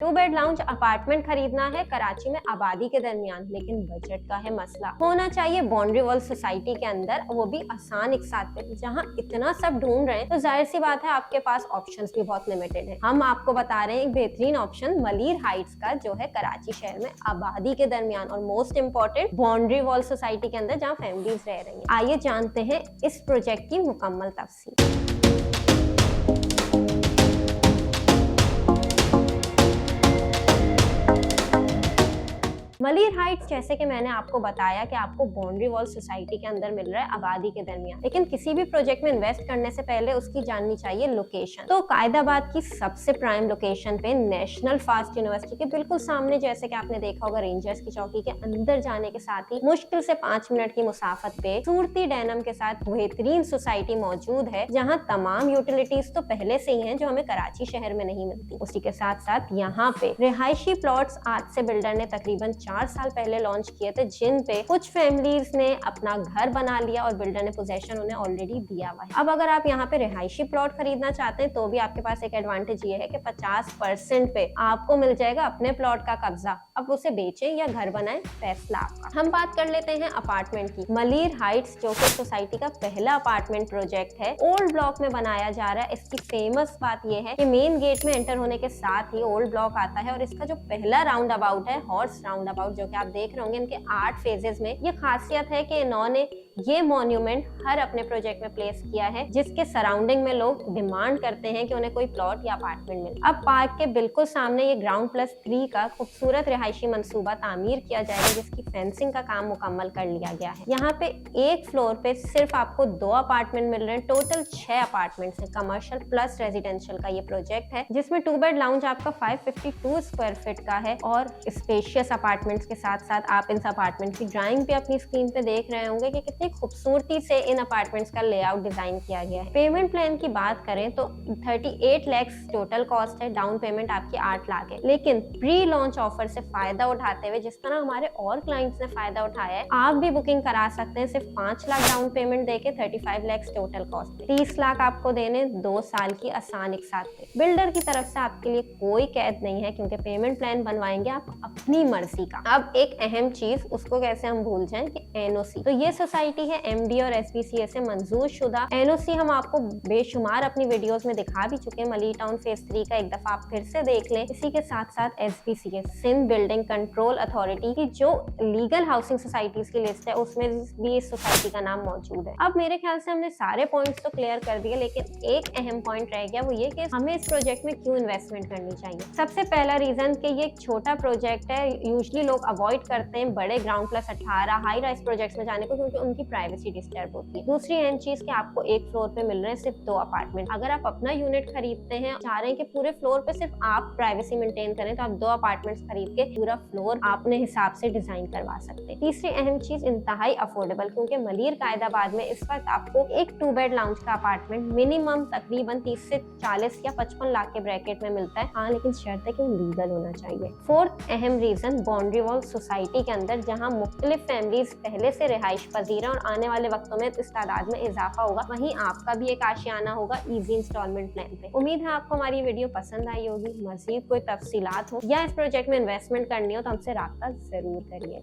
2 bed lounge apartment खरीदना है कराची में आबादी के दरमियान, लेकिन बजट का है मसला। होना चाहिए बाउंड्री वॉल सोसाइटी के अंदर, वो भी आसान एक साथ पे। जहाँ इतना सब ढूंढ रहे हैं तो जाहिर सी बात है आपके पास ऑप्शंस भी बहुत लिमिटेड है। हम आपको बता रहे हैं एक बेहतरीन ऑप्शन मलीर हाइट्स का, जो है कराची शहर में आबादी के दरमियान और most important boundary wall society के अंदर, जहाँ फैमिलीज रह रही हैं। आइए जानते हैं इस प्रोजेक्ट की मुकम्मल तफसील। मलीर हाइट्स, जैसे कि मैंने आपको बताया कि आपको बाउंड्री वॉल सोसाइटी के अंदर मिल रहा है आबादी के दरमियान, लेकिन किसी भी प्रोजेक्ट में इन्वेस्ट करने से पहले उसकी जाननी चाहिए लोकेशन। तो कायदाबाद की सबसे प्राइम लोकेशन पे नेशनल फास्ट यूनिवर्सिटी के बिल्कुल सामने, जैसे कि आपने देखा होगा रेंजर्स की चौकी के अंदर जाने के साथ ही मुश्किल से 5 मिनट की मुसाफत पे सूरती डेनम के साथ बेहतरीन सोसाइटी मौजूद है, जहाँ तमाम यूटिलिटीज तो पहले से ही हैं जो हमें कराची शहर में नहीं मिलती। उसी के साथ साथ यहाँ पे रिहायशी प्लॉट्स आज से बिल्डर ने तकरीबन 4 साल पहले लॉन्च किए थे, जिन पे कुछ फैमिलीज ने अपना घर बना लिया और बिल्डर ने पोजेशन उन्हें ऑलरेडी दिया हुआ है। अब अगर आप यहाँ पे रिहायशी प्लॉट खरीदना चाहते हैं तो भी आपके पास एक एडवांटेज ये है कि 50% पे आपको मिल जाएगा अपने प्लॉट का कब्जा। अब उसे बेचें या घर बनाएं, फैसला आपका। हम बात कर लेते हैं अपार्टमेंट की। मलीर हाइट्स, जो कि सोसाइटी का पहला अपार्टमेंट प्रोजेक्ट है, ओल्ड ब्लॉक में बनाया जा रहा है। इसकी फेमस बात यह है कि मेन गेट में एंटर होने के साथ ही ओल्ड ब्लॉक आता है और इसका जो पहला राउंड अबाउट है, हॉर्स राउंड अबाउट, जो कि आप देख रहे होंगे इनके 8 फेजेस में। ये खासियत है कि इन्होंने ये मॉन्यूमेंट हर अपने प्रोजेक्ट में प्लेस किया है, जिसके सराउंडिंग में लोग डिमांड करते हैं कि उन्हें कोई प्लॉट या अपार्टमेंट मिले। अब पार्क के बिल्कुल सामने ये ग्राउंड+3 का खूबसूरत रिहायशी मंसूबा तामीर किया जाएगा, जिसकी फेंसिंग का काम मुकम्मल कर लिया गया है। यहाँ पे एक फ्लोर पे सिर्फ आपको 2 अपार्टमेंट मिल रहे हैं। टोटल 6 अपार्टमेंट्स हैं, कमर्शियल प्लस रेजिडेंशियल का ये प्रोजेक्ट है, जिसमें 2 बेड लाउंज आपका 552 स्क्वायर फीट का है। और स्पेशियस अपार्टमेंट्स के साथ साथ आप इन अपार्टमेंट की ड्राइंग भी अपनी स्क्रीन पे देख रहे होंगे कि कितनी खूबसूरती से इन अपार्टमेंट्स का लेआउट डिजाइन किया गया है। पेमेंट प्लान की बात करें तो 38 लाख टोटल कॉस्ट है, डाउन पेमेंट आपकी 8 लाख है। लेकिन प्री लॉन्च ऑफर से फायदा उठाते हुए, जिस तरह हमारे और क्लाइंट्स ने फायदा उठाया है, आप भी बुकिंग करा सकते हैं सिर्फ 5 लाख डाउन पेमेंट देके 35 लाख टोटल कॉस्ट। 30 लाख आपको देने 2 साल की आसान एक साथ पे। बिल्डर की तरफ से आपके लिए कोई कैद नहीं है, क्योंकि पेमेंट प्लान बनवाएंगे आप अपनी मर्जी का। अब एक अहम चीज, उसको कैसे हम भूल जाएं, कि एनओसी। तो ये सोसाइटी है एमडी और एसपीसीए से मंजूर शुदा। एनओसी हम आपको बेशुमार अपनी वीडियोस में दिखा भी चुके हैं। मलीर टाउन फेज 3 का एक दफा आप फिर से देख लें। इसी के साथ साथ SPCA, Sindh building control authority की जो लीगल हाउसिंग सोसाइटीज की लिस्ट है, उसमें भी इस सोसाइटी का नाम मौजूद है। अब मेरे ख्याल से हमने सारे पॉइंट्स तो क्लियर कर दिए, लेकिन एक अहम पॉइंट रह गया, वो ये कि हमें इस प्रोजेक्ट में क्यों इन्वेस्टमेंट करनी चाहिए। सबसे पहला रीजन कि ये एक छोटा प्रोजेक्ट है। यूजुअली लोग अवॉइड करते हैं बड़े ग्राउंड+18 हाई राइज प्रोजेक्ट्स में जाने को, क्योंकि उनकी प्राइवेसी डिस्टर्ब होती है। दूसरी अहम चीज कि आपको एक फ्लोर पे मिल रहे हैं सिर्फ 2 अपार्टमेंट। अगर आप अपना यूनिट खरीदते हैं, चाह रहे हैं कि पूरे फ्लोर पे सिर्फ आप प्राइवेसी मेंटेन करें, तो आप 2 अपार्टमेंट्स खरीद के पूरा फ्लोर अपने हिसाब से डिजाइन करवा सकते हैं। तीसरी अहम चीज, इंतहाई अफोर्डेबल, क्योंकि मलीर कायदाबाद में इस वक्त आपको एक 2 बेड लाउंज का अपार्टमेंट मिनिमम तकरीबन 30 से 40 या 55 लाख के ब्रैकेट में मिलता है। हाँ, लेकिन शर्त है कि वो लीगल होना चाहिए। फोर्थ अहम रीजन, बाउंड्री वॉल सोसाइटी के अंदर जहाँ मुख्तलिफ फैमिलीज पहले से रिहाइश पजीर है और आने वाले वक्तों में इस तादाद में इजाफा होगा, वहीं आपका भी एक आशियाना होगा इजी इंस्टॉलमेंट प्लान पे। उम्मीद है आपको हमारी वीडियो पसंद आई होगी। मजीद कोई तफसीलात हो या इस प्रोजेक्ट में इन्वेस्टमेंट करनी हो तो हमसे राब्ता जरूर करिए।